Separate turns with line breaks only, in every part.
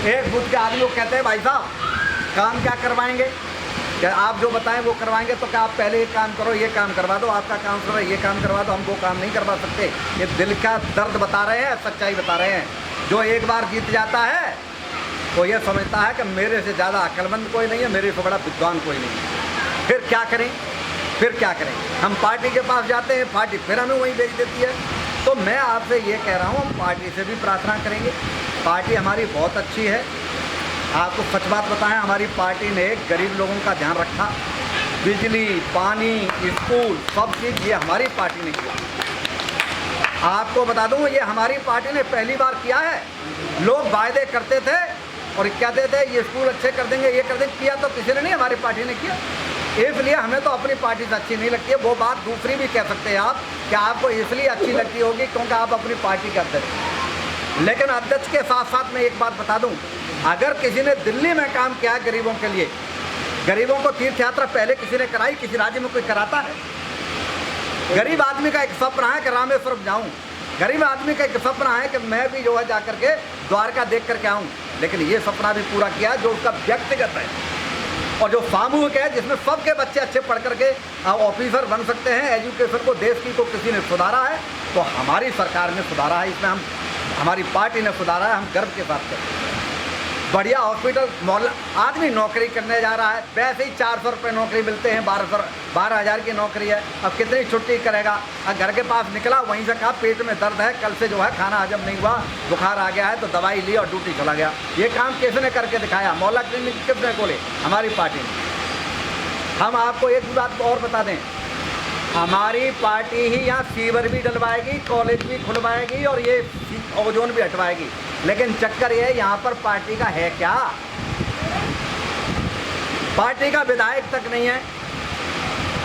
एक बूथ के आदमी को कहते हैं भाई साहब काम क्या करवाएंगे, क्या आप जो बताएं वो करवाएंगे, तो क्या आप पहले ये काम करो, ये काम करवा दो, आपका काम करो, ये काम करवा दो, हम वो काम नहीं करवा सकते। ये दिल का दर्द बता रहे हैं, सच्चाई बता रहे हैं। जो एक बार जीत जाता है वो ये समझता है कि मेरे से ज़्यादा अक्लमंद कोई नहीं है, मेरे से बड़ा विद्वान कोई नहीं है। फिर क्या करें, फिर क्या करें? हम पार्टी के पास जाते हैं, पार्टी फिर हमें वहीं भेज देती है। तो मैं आपसे ये कह रहा हूँ, हम पार्टी से भी प्रार्थना करेंगे। पार्टी हमारी बहुत अच्छी है। आपको सच बात बताएं, हमारी पार्टी ने गरीब लोगों का ध्यान रखा। बिजली, पानी, स्कूल, सब चीज़ ये हमारी पार्टी ने किया। आपको बता दूं, ये हमारी पार्टी ने पहली बार किया है। लोग वायदे करते थे और कहते थे ये स्कूल अच्छे कर देंगे, ये कर देंगे, किया तो किसी ने नहीं, हमारी पार्टी ने किया। इसलिए हमें तो अपनी पार्टी से अच्छी नहीं लगती है। वो बात दूसरी भी कह सकते हैं आप कि आपको इसलिए अच्छी लगती होगी क्योंकि आप अपनी पार्टी के अध्यक्ष। लेकिन अध्यक्ष के साथ साथ मैं एक बात बता दूं, अगर किसी ने दिल्ली में काम किया गरीबों के लिए, गरीबों को तीर्थ यात्रा पहले किसी ने कराई, किसी राज्य में कोई कराता है? गरीब आदमी का एक सपना है कि रामेश्वरम जाऊं, गरीब आदमी का एक सपना है कि मैं भी जो है जा करके द्वारका देख करके आऊं। लेकिन ये सपना भी पूरा किया जो उसका व्यक्तिगत है और जो सामूहिक है, जिसमें सबके बच्चे अच्छे पढ़ करके ऑफिसर बन सकते हैं। एजुकेशन को देश की को किसी ने सुधारा है तो हमारी सरकार ने सुधारा है, इसमें हम हमारी पार्टी ने सुधारा है, हम गर्व के साथ करते हैं। बढ़िया हॉस्पिटल, मोहल्ला, आदमी नौकरी करने जा रहा है, वैसे ही 400 रुपये नौकरी मिलते हैं, 12,000 की नौकरी है। अब कितनी छुट्टी करेगा? अब घर के पास निकला, वहीं से कहा पेट में दर्द है, कल से जो है खाना हजम नहीं हुआ, बुखार आ गया है, तो दवाई ली और ड्यूटी चला गया। ये काम किसने करके दिखाया? मोहल्ला क्लिनिक किसने खोले? हमारी पार्टी ने। हम आपको एक बात और बता दें, हमारी पार्टी ही यहाँ सीवर भी डलवाएगी, कॉलेज भी खुलवाएगी और ये ओजोन भी हटवाएगी। लेकिन चक्कर ये यहाँ पर पार्टी का है क्या? पार्टी का विधायक तक नहीं है।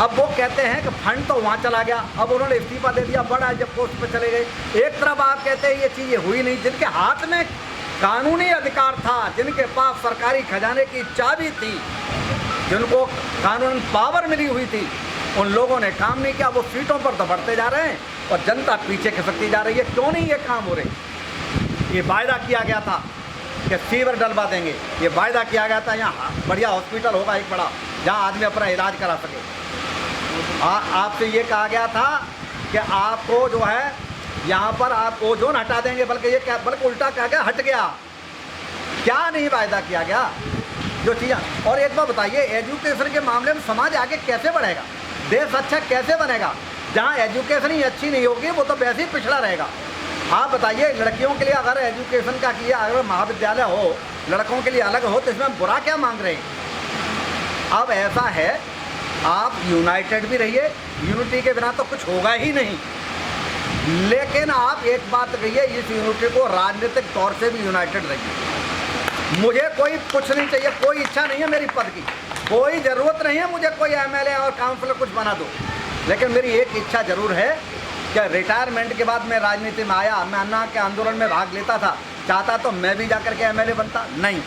अब वो कहते हैं कि फंड तो वहाँ चला गया, अब उन्होंने इस्तीफा दे दिया, बड़ा जब पोस्ट पे चले गए। एक तरफ आप कहते हैं ये चीज़ें हुई नहीं, जिनके हाथ में कानूनी अधिकार था, जिनके पास सरकारी खजाने की चाबी थी, जिनको कानून पावर मिली हुई थी, उन लोगों ने काम नहीं किया। वो सीटों पर तो बढ़ते जा रहे हैं और जनता पीछे खिसकती जा रही है। क्यों नहीं ये काम हो रहे? ये वायदा किया गया था कि सीवर डलवा देंगे, ये वायदा किया गया था यहाँ बढ़िया हॉस्पिटल होगा एक बड़ा, जहाँ आदमी अपना इलाज करा सके। आपसे ये कहा गया था कि आपको जो है यहाँ पर आप ओजोन हटा देंगे, बल्कि ये क्या, बल्कि उल्टा कहा गया हट गया। क्या नहीं वायदा किया गया जो चीज़ें। और एक बात बताइए, एजुकेशन के मामले में समाज आगे कैसे बढ़ेगा? देश अच्छा कैसे बनेगा? जहाँ एजुकेशन ही अच्छी नहीं होगी वो तो वैसे ही पिछड़ा रहेगा। आप बताइए, लड़कियों के लिए अगर एजुकेशन का किया, अगर महाविद्यालय हो लड़कों के लिए अलग हो, तो इसमें बुरा क्या मांग रहे हैं? अब ऐसा है, आप यूनाइटेड भी रहिए, यूनिटी के बिना तो कुछ होगा ही नहीं। लेकिन आप एक बात कहिए, इस यूनिटी को राजनीतिक तौर से भी यूनाइटेड रहिए। मुझे कोई कुछ नहीं चाहिए, कोई इच्छा नहीं है मेरी पद की, कोई ज़रूरत नहीं है मुझे कोई एमएलए और काउंसलर कुछ बना दो। लेकिन मेरी एक इच्छा ज़रूर है कि रिटायरमेंट के बाद मैं राजनीति में आया, मैं अन्ना के आंदोलन में भाग लेता था, चाहता तो मैं भी जाकर के एमएलए बनता। नहीं,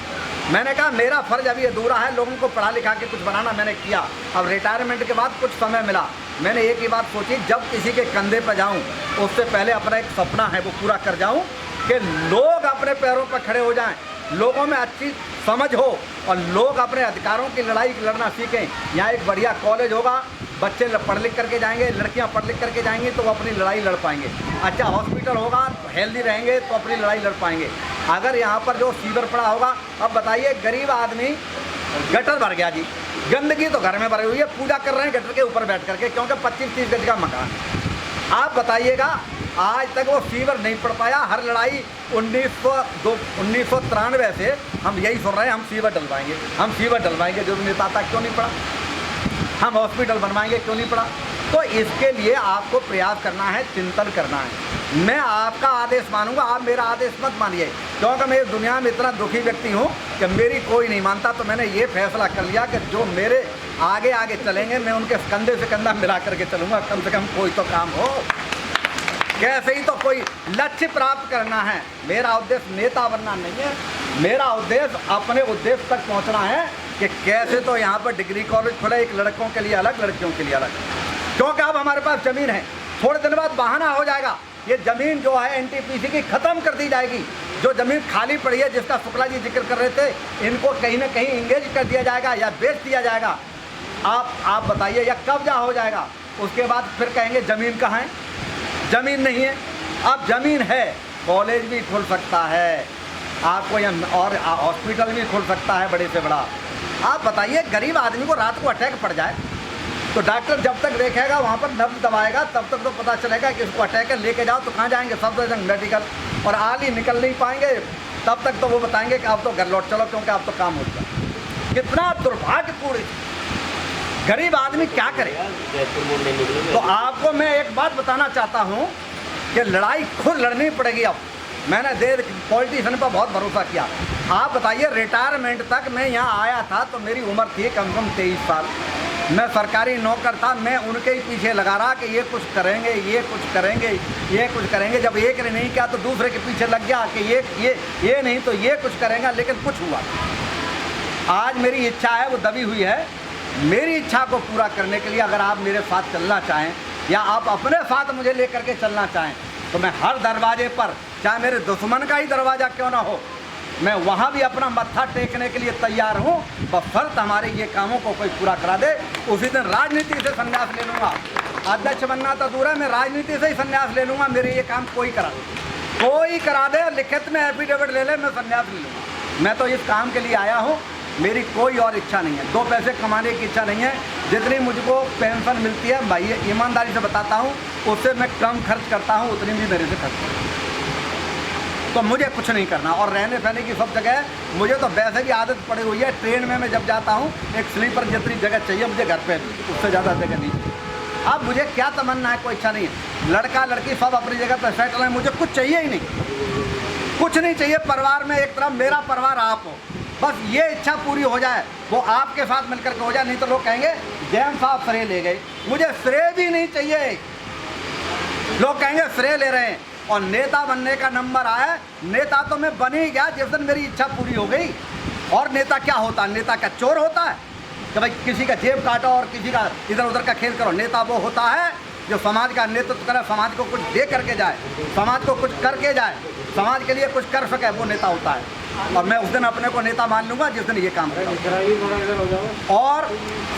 मैंने कहा मेरा फ़र्ज अभी अधूरा है, लोगों को पढ़ा लिखा के कुछ बनाना मैंने किया। अब रिटायरमेंट के बाद कुछ समय मिला, मैंने एक ही बात सोची, जब किसी के कंधे पर जाऊँ उससे पहले अपना एक सपना है वो पूरा कर जाऊँ कि लोग अपने पैरों पर खड़े हो जाएँ, लोगों में अच्छी समझ हो और लोग अपने अधिकारों की लड़ाई लड़ना सीखें। यहाँ एक बढ़िया कॉलेज होगा, बच्चे पढ़ लिख करके जाएंगे, लड़कियाँ पढ़ लिख करके जाएंगी तो वो अपनी लड़ाई लड़ पाएंगे। अच्छा हॉस्पिटल होगा, हेल्दी रहेंगे तो अपनी लड़ाई लड़ पाएंगे। अगर यहाँ पर जो सीवर पड़ा होगा, अब बताइए गरीब आदमी, गटर भर गया जी, गंदगी तो घर में भरी हुई है, पूजा कर रहे हैं गटर के ऊपर बैठ करके, क्योंकि 25-30 गज का मकान। आप बताइएगा, आज तक वो सीवर नहीं पड़ पाया। हर लड़ाई 1993 से हम यही सुन रहे हैं, हम सीवर डलवाएंगे, हम सीवर डलवाएंगे। जो नेता था क्यों नहीं पड़ा? हम हॉस्पिटल बनवाएंगे, क्यों नहीं पड़ा? तो इसके लिए आपको प्रयास करना है, चिंतन करना है। मैं आपका आदेश मानूंगा, आप मेरा आदेश मत मानिए, क्योंकि मैं इस दुनिया में इतना दुखी व्यक्ति हूँ कि मेरी कोई नहीं मानता। तो मैंने ये फैसला कर लिया कि जो मेरे आगे आगे चलेंगे, मैं उनके कंधे से कंधा मिला करके चलूँगा। कम से कम कोई तो काम हो, कैसे ही तो कोई लक्ष्य प्राप्त करना है। मेरा उद्देश्य नेता बनना नहीं है, मेरा उद्देश्य अपने उद्देश्य तक पहुंचना है कि कैसे तो यहाँ पर डिग्री कॉलेज खुले, एक लड़कों के लिए अलग, लड़कियों के लिए अलग। क्योंकि अब हमारे पास ज़मीन है, थोड़े दिन बाद बहाना हो जाएगा, ये ज़मीन जो है एनटीपीसी की ख़त्म कर दी जाएगी। जो ज़मीन खाली पड़ी है, जिसका शुक्ला जी जिक्र कर रहे थे, इनको कहीं ना कहीं इंगेज कर दिया जाएगा या बेच दिया जाएगा। आप बताइए, या कब्जा हो जाएगा। उसके बाद फिर कहेंगे ज़मीन कहाँ है, ज़मीन नहीं है। अब ज़मीन है, कॉलेज भी खुल सकता है आपको, या और हॉस्पिटल भी खुल सकता है बड़े से बड़ा। आप बताइए, गरीब आदमी को रात को अटैक पड़ जाए तो डॉक्टर जब तक देखेगा, वहाँ पर नब्ज दबाएगा, तब तक तो पता चलेगा कि इसको अटैक है, लेके जाओ तो कहाँ जाएंगे, सब जगह मेडिकल, और आल ही निकल नहीं पाएंगे। तब तक तो वो बताएंगे कि आप तो घर लौट चलो, क्योंकि आप तो काम हो गया। कितना दुर्भाग्यपूर्ण, गरीब आदमी क्या करे। तो आपको मैं एक बात बताना चाहता हूँ कि लड़ाई खुद लड़नी पड़ेगी। अब मैंने पॉलिटिशियन पर बहुत भरोसा किया। आप बताइए, रिटायरमेंट तक मैं यहाँ आया था तो मेरी उम्र थी कम से कम 23 साल। मैं सरकारी नौकर था, मैं उनके ही पीछे लगा रहा कि ये कुछ करेंगे, ये कुछ करेंगे, ये कुछ करेंगे। जब एक ने नहीं किया तो दूसरे के पीछे लग गया कि ये नहीं तो ये कुछ करेंगे, लेकिन कुछ हुआ। आज मेरी इच्छा है, वो दबी हुई है। मेरी इच्छा को पूरा करने के लिए अगर आप मेरे साथ चलना चाहें, या आप अपने साथ मुझे लेकर के चलना चाहें, तो मैं हर दरवाजे पर, चाहे मेरे दुश्मन का ही दरवाज़ा क्यों ना हो, मैं वहाँ भी अपना मत्था टेकने के लिए तैयार हूँ। बफर्त हमारे ये कामों को कोई पूरा करा दे। उसी दिन राजनीति से संन्यास ले लूँगा। अध्यक्ष बनना तो दूर है, मैं राजनीति से ही संन्यास ले लूँगा। मेरे ये काम कोई करा दे, लिखित में एफिडेविट ले ले, मैं संन्यास ले लूँगा। मैं तो इस काम के लिए आया हूँ, मेरी कोई और इच्छा नहीं है। 2 पैसे कमाने की इच्छा नहीं है। जितनी मुझको पेंशन मिलती है, भाई ईमानदारी से बताता हूँ, उससे मैं कम खर्च करता हूँ, उतनी भी मेरे से खर्च करता हूँ। तो मुझे कुछ नहीं करना। और रहने सहने की सब जगह मुझे तो वैसे भी आदत पड़ी हुई है। ट्रेन में मैं जब जाता हूँ, एक स्लीपर जितनी जगह चाहिए मुझे घर पे, उससे ज़्यादा जगह नहीं चाहिए। अब मुझे क्या तमन्ना है, कोई इच्छा नहीं है। लड़का लड़की सब अपनी जगह पर सेटल है, मुझे कुछ चाहिए ही नहीं, कुछ नहीं चाहिए। परिवार में एक तरफ मेरा परिवार आप हो, बस ये इच्छा पूरी हो जाए, वो आपके साथ मिलकर के हो जाए। नहीं तो लोग कहेंगे जैन साहब श्रेय ले गए। मुझे श्रेय भी नहीं चाहिए। लोग कहेंगे श्रेय ले रहे हैं। और नेता बनने का नंबर आया, नेता तो मैं बन ही गया जिस दिन मेरी इच्छा पूरी हो गई। और नेता क्या होता है? नेता क्या चोर होता है कि भाई किसी का जेब काटो और किसी का इधर उधर का खेल करो? नेता वो होता है जो समाज का नेतृत्व करे, समाज को कुछ दे करके जाए, समाज को कुछ करके जाए, समाज के लिए कुछ कर सके, वो नेता होता है। और मैं उस दिन अपने को नेता मान लूँगा जिस दिन ये काम करेगा। और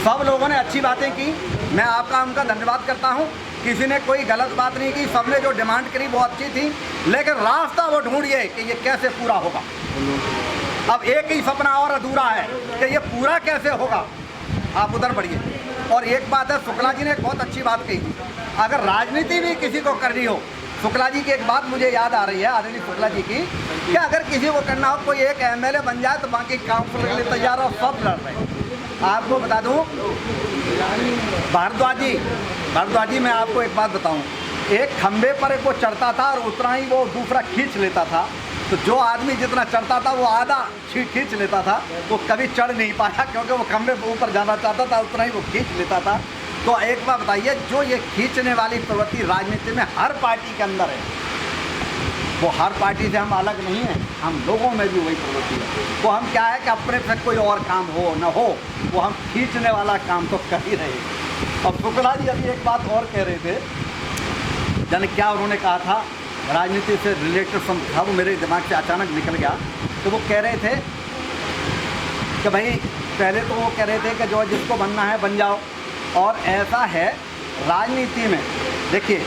सब लोगों ने अच्छी बातें की, मैं आपका उनका धन्यवाद करता हूँ। किसी ने कोई गलत बात नहीं की, सबने जो डिमांड करी वो अच्छी थी, लेकिन रास्ता वो ढूंढिए कि ये कैसे पूरा होगा। अब एक ही सपना और अधूरा है कि ये पूरा कैसे होगा। आप उधर बढ़िए। और एक बात है, शुक्ला जी ने एक बहुत अच्छी बात कही थी, अगर राजनीति भी किसी को करनी हो, शुक्ला जी की एक बात मुझे याद आ रही है, आदरणीय शुक्ला जी की, कि अगर किसी को करना हो, कोई एक MLA बन जाए तो बाकी काउंसिलर के लिए तैयार हो, सब लड़ रहे हैं। आपको बता दूं, भारद्वाज जी मैं आपको एक बात बताऊं, एक खंबे पर एक वो चढ़ता था और उतना ही वो दूसरा खींच लेता था। तो जो आदमी जितना चढ़ता था वो आधा खींच लेता था, वो कभी चढ़ नहीं पाया, क्योंकि वो खंबे पर ऊपर जाना चाहता था, उतना ही वो खींच लेता था। तो एक बात बताइए, जो ये खींचने वाली प्रवृत्ति राजनीति में हर पार्टी के अंदर है, वो हर पार्टी से हम अलग नहीं हैं, हम लोगों में भी वही प्रवृत्ति है। वो हम क्या है कि अपने पे कोई और काम हो न हो, वो हम खींचने वाला काम तो कर ही रहे। अब शुक्ला जी अभी एक बात और कह रहे थे, जाने क्या उन्होंने कहा था, राजनीति से रिलेटेड सम था, वो मेरे दिमाग से अचानक निकल गया। तो वो कह रहे थे कि भाई, पहले तो वो कह रहे थे कि जो जिसको बनना है बन जाओ। और ऐसा है राजनीति में, देखिए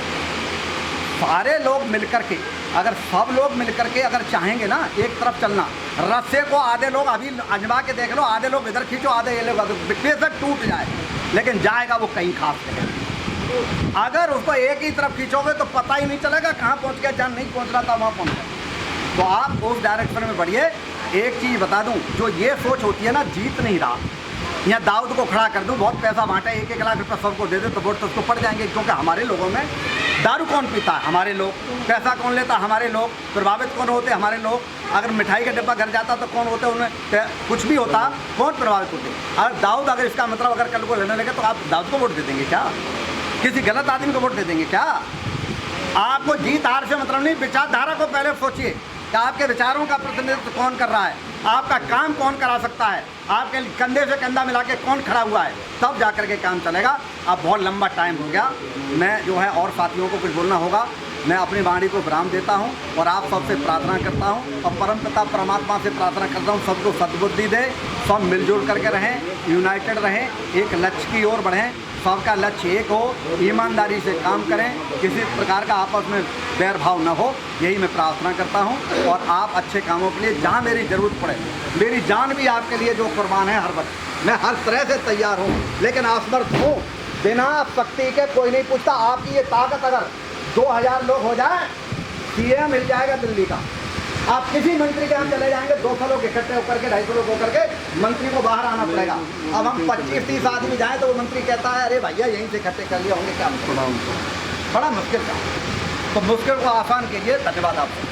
सारे लोग मिलकर के, अगर सब लोग मिलकर के अगर चाहेंगे ना एक तरफ चलना, रस्से को आधे लोग अभी आजमा के देख लो, आधे लोग इधर खींचो, आधे ये लोग, बेशक टूट जाए, लेकिन जाएगा वो कहीं खास जगह। अगर उसको एक ही तरफ खींचोगे तो पता ही नहीं चलेगा कहाँ पहुँच गया, जहाँ नहीं पहुँच रहा था वहाँ पहुँच गया। तो आप उस डायरेक्शन में बढ़िए। एक चीज़ बता दूँ, जो ये सोच होती है ना, जीत नहीं रहा, यहाँ दाऊद को खड़ा कर दूँ, बहुत पैसा बांटे, 1-1 लाख रुपये सबको दे दे तो वोट तो उसको पड़ जाएंगे। क्योंकि हमारे लोगों में दारू कौन पीता है? हमारे लोग। पैसा कौन लेता? हमारे लोग। प्रभावित कौन होते? हमारे लोग। अगर मिठाई का डिब्बा घर जाता तो कौन होते? उन्हें कुछ भी होता, कौन प्रभावित होते? अगर दाऊद, अगर इसका मतलब अगर कल को लेने लगे तो आप दाऊद को वोट दे देंगे क्या? किसी गलत आदमी को वोट दे देंगे क्या? आपको जीत हार से मतलब नहीं, विचारधारा को पहले सोचिए कि आपके विचारों का प्रतिनिधित्व कौन कर रहा है, आपका काम कौन करा सकता है, आपके कंधे से कंधा मिला के कौन खड़ा हुआ है, तब जा कर के काम चलेगा। अब बहुत लंबा टाइम हो गया, मैं जो है और साथियों को कुछ बोलना होगा। मैं अपनी वाणी को विराम देता हूँ और आप सबसे प्रार्थना करता हूँ और परमपिता परमात्मा से प्रार्थना करता हूँ सबको सद्बुद्धि दे, सब मिलजुल करके रहें, यूनाइटेड रहें, एक लक्ष्य की ओर बढ़ें, सबका लक्ष्य एक हो, ईमानदारी से काम करें, किसी प्रकार का आपस में बैर भाव न हो, यही मैं प्रार्थना करता हूँ। और आप अच्छे कामों के लिए जहाँ मेरी ज़रूरत पड़े, मेरी जान भी आपके लिए जो कुर्बान है हर वक्त, मैं हर तरह से तैयार हूँ, लेकिन असमर्थ हूँ। बिना शक्ति के कोई नहीं पूछता। आपकी ये ताकत अगर 2000 लोग हो जाए, सीए मिल जाएगा दिल्ली का। आप किसी मंत्री के यहाँ चले जाएंगे, 200 लोग इकट्ठे होकर के, 250 लोग होकर के मंत्री को बाहर आना पड़ेगा। अब हम 25-30 आदमी जाए तो वो मंत्री कहता है अरे भैया यहीं से इकट्ठे कर लिए होंगे, क्या बड़ा मुश्किल था। तो मुश्किल को आसान कीजिए। धन्यवाद आपको।